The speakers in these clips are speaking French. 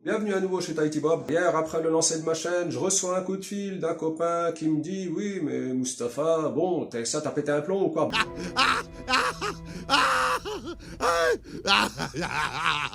Bienvenue à nouveau chez Tahiti Bob. Hier, après le lancer de ma chaîne, je reçois un coup de fil d'un copain qui me dit: oui, mais Mustapha, bon, t'as pété un plomb ou quoi?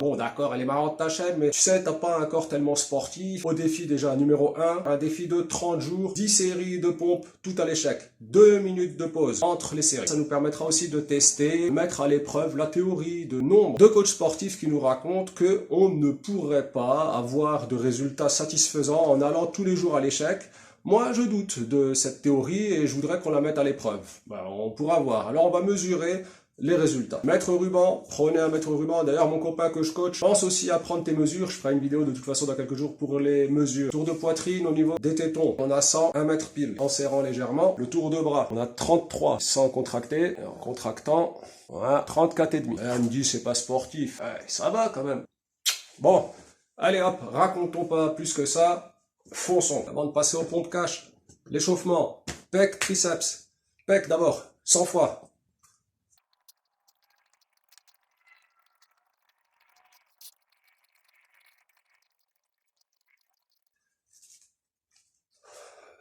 Bon, d'accord, elle est marrante ta chaîne, mais tu sais, t'as pas un corps tellement sportif. Au défi déjà, numéro un défi de 30 jours, 10 séries de pompes, tout à l'échec. 2 minutes de pause entre les séries. Ça nous permettra aussi de tester, de mettre à l'épreuve la théorie de nombre de coachs sportifs qui nous racontent que on ne pourrait pas avoir de résultats satisfaisants en allant tous les jours à l'échec. Moi, je doute de cette théorie et je voudrais qu'on la mette à l'épreuve. Ben, on pourra voir. Alors, on va mesurer les résultats. Mètre ruban, prenez un mètre ruban. D'ailleurs, mon copain que je coach pense aussi à prendre tes mesures. Je ferai une vidéo de toute façon dans quelques jours pour les mesures. Tour de poitrine au niveau des tétons. On a 100, 1 mètre pile, en serrant légèrement. Le tour de bras, on a 33 sans contracter. Et en contractant, voilà, 34 et demi. Elle me dit c'est pas sportif. Ça va quand même. Bon, allez hop, racontons pas plus que ça. Fonçons. Avant de passer aux pompes cash, l'échauffement, pec, triceps. Pec d'abord, 100 fois.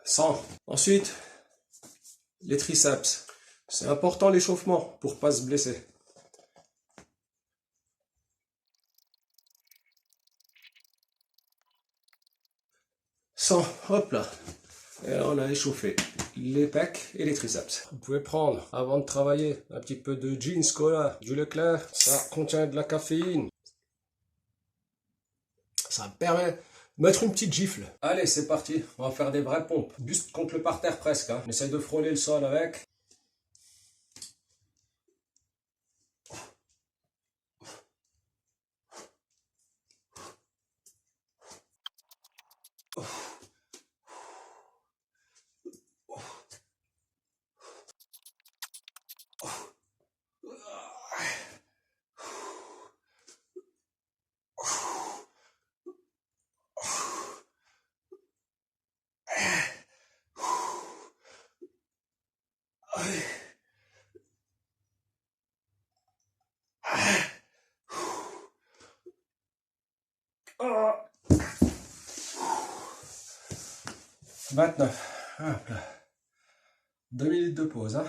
Cent. Ensuite, les triceps. C'est important l'échauffement pour pas se blesser. 100, hop là. Et là, on a échauffé les pecs et les triceps. Vous pouvez prendre, avant de travailler, un petit peu de Jeans Cola, du Leclerc. Ça contient de la caféine. Ça permet de mettre une petite gifle. Allez, c'est parti. On va faire des vraies pompes. Buste contre le parterre presque. On essaye de frôler le sol avec. Oh. 29. Hop là. 2 minutes de pause. Hein.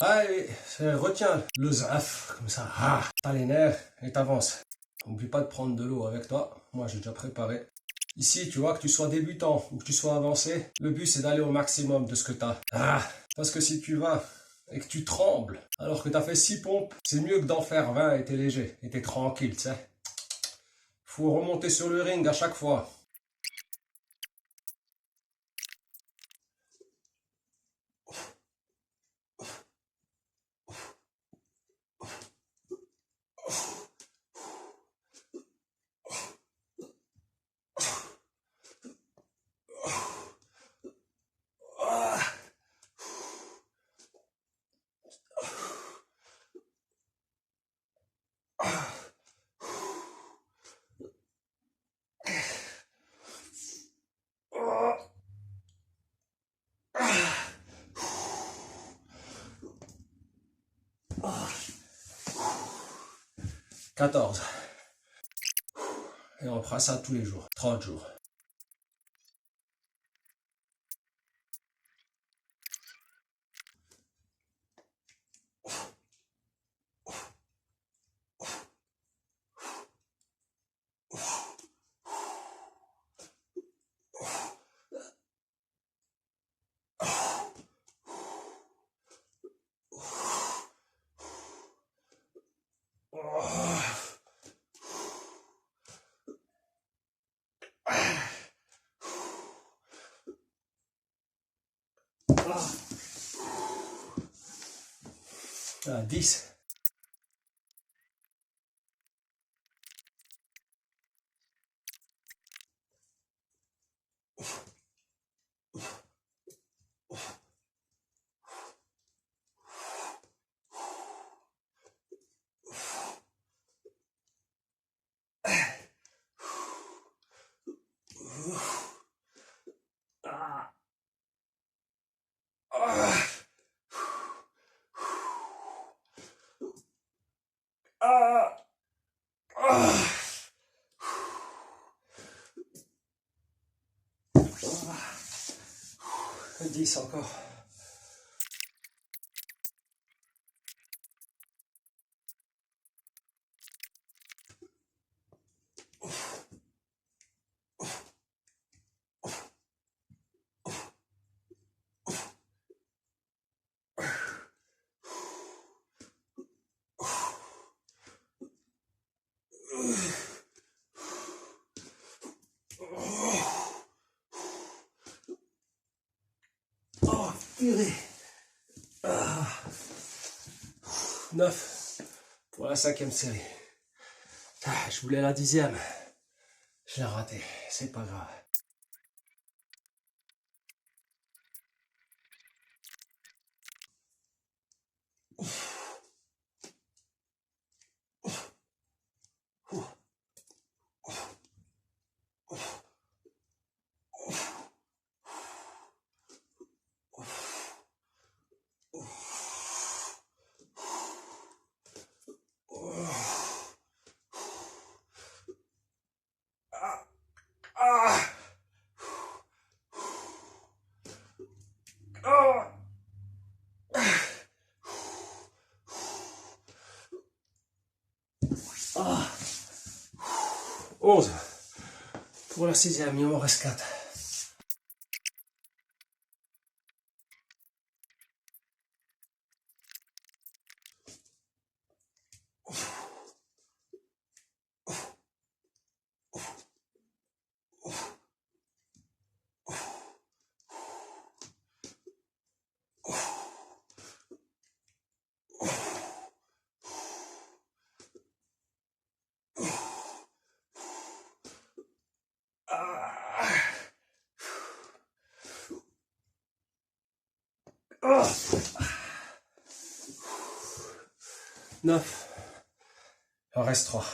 Allez, retiens le zaf, comme ça. Ah, t'as les nerfs et t'avances. N'oublie pas de prendre de l'eau avec toi. Moi, j'ai déjà préparé. Ici, tu vois, que tu sois débutant ou que tu sois avancé, le but, c'est d'aller au maximum de ce que t'as. Ah, parce que si tu vas et que tu trembles, alors que t'as fait 6 pompes, c'est mieux que d'en faire 20 et t'es léger, et t'es tranquille, tu sais. Faut remonter sur le ring à chaque fois. Ah. 14. Et on fera ça tous les jours, 30 jours. Ah, 10. 10 encore. Oh, purée. 9 pour la 5e série. Je voulais la 10e. Je l'ai raté. C'est pas grave. Ah! Oh! 11 pour la 6e, il m'en reste 4. Oh! 9. Il en reste 3.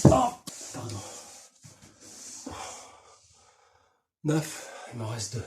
Oh! Pardon. 9, il m'en reste 2.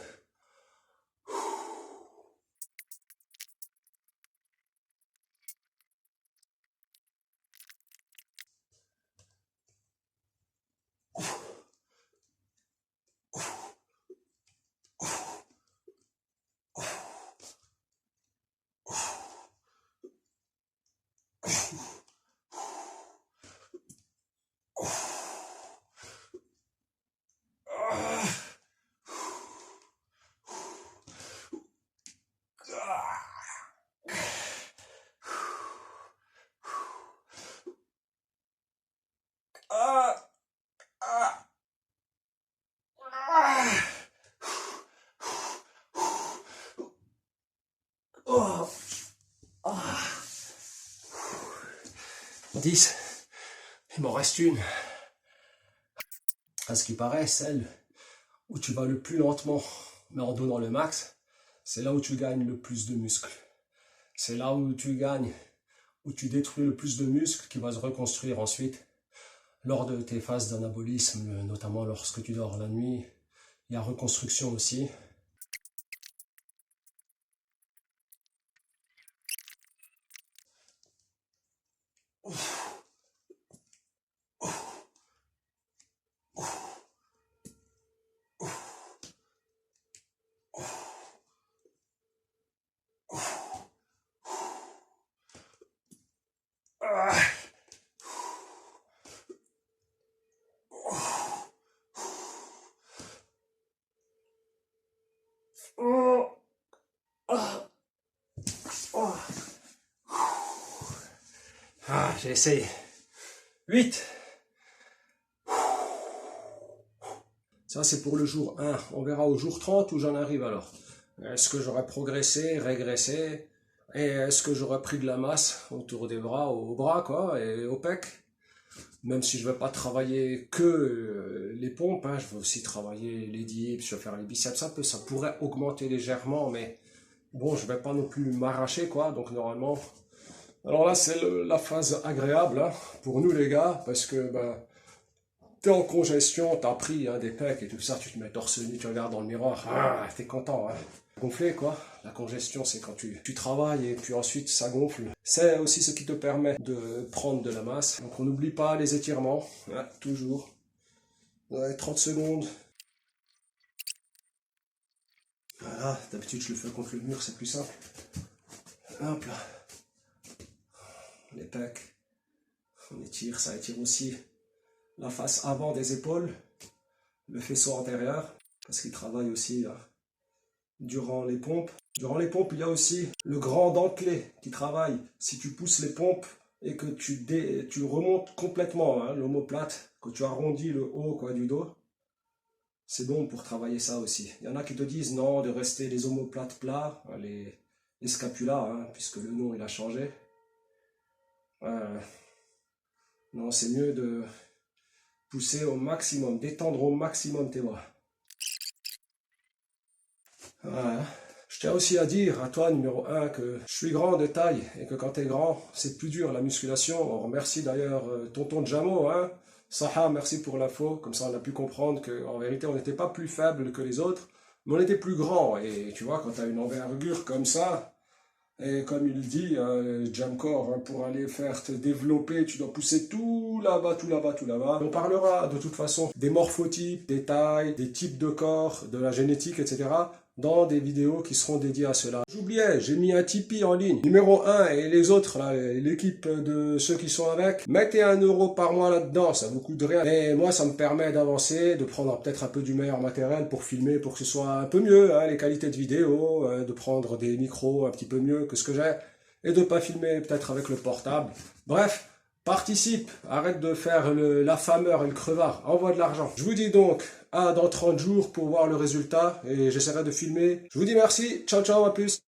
Oh! 10, il m'en reste une. À ce qui paraît, celle où tu vas le plus lentement, mais en donnant le max, c'est là où tu gagnes le plus de muscles. C'est là où tu gagnes, où tu détruis le plus de muscles qui va se reconstruire ensuite lors de tes phases d'anabolisme, notamment lorsque tu dors la nuit. Il y a reconstruction aussi. J'ai essayé. 8. Ça, c'est pour le jour 1. On verra au jour 30 où j'en arrive alors. Est-ce que j'aurais progressé, régressé? Et est-ce que j'aurais pris de la masse autour des bras, au bras, quoi, et au pec? Même si je vais pas travailler que les pompes, hein, je vais aussi travailler les dips, je vais faire les biceps un peu, ça pourrait augmenter légèrement, mais bon, je vais pas non plus m'arracher, quoi, donc normalement... Alors là, c'est la phase agréable, hein, pour nous les gars, parce que ben, t'es en congestion, t'as pris hein, des pecs et tout ça, tu te mets torse nu, tu regardes dans le miroir, ah, t'es content, hein. Gonfler quoi. La congestion, c'est quand tu travailles et puis ensuite ça gonfle. C'est aussi ce qui te permet de prendre de la masse. Donc on n'oublie pas les étirements, hein, toujours. Ouais, 30 secondes. Voilà, d'habitude je le fais contre le mur, c'est plus simple. Hop là. Les pecs. On étire, ça étire aussi la face avant des épaules, le faisceau antérieur, parce qu'il travaille aussi là, durant les pompes. Durant les pompes, il y a aussi le grand dentelé qui travaille. Si tu pousses les pompes et que tu remontes complètement hein, l'omoplate, que tu arrondis le haut quoi, du dos, c'est bon pour travailler ça aussi. Il y en a qui te disent non, de rester les omoplates plats, les scapulas, hein, puisque le nom il a changé. Non, c'est mieux de pousser au maximum, d'étendre au maximum tes bras. Voilà. Je tiens aussi à dire à toi, numéro 1, que je suis grand de taille et que quand tu es grand, c'est plus dur la musculation. On remercie d'ailleurs tonton Jamo, hein. Saha, merci pour l'info. Comme ça, on a pu comprendre qu'en vérité, on n'était pas plus faible que les autres, mais on était plus grand. Et tu vois, quand tu as une envergure comme ça, et comme il dit, Jamcore, hein, pour aller faire te développer, tu dois pousser tout là-bas, tout là-bas, tout là-bas. On parlera de toute façon des morphotypes, des tailles, des types de corps, de la génétique, etc. dans des vidéos qui seront dédiées à cela. J'oubliais, j'ai mis un Tipeee en ligne. Numéro 1 et les autres, l'équipe de ceux qui sont avec, mettez 1 euro par mois là-dedans, ça vous coûte rien. Et moi, ça me permet d'avancer, de prendre peut-être un peu du meilleur matériel pour filmer, pour que ce soit un peu mieux, hein, les qualités de vidéo, de prendre des micros un petit peu mieux que ce que j'ai, et de pas filmer peut-être avec le portable. Bref, participe, arrête de faire l'affameur et le crevard, envoie de l'argent. Je vous dis donc à dans 30 jours pour voir le résultat et j'essaierai de filmer. Je vous dis merci, ciao ciao, à plus.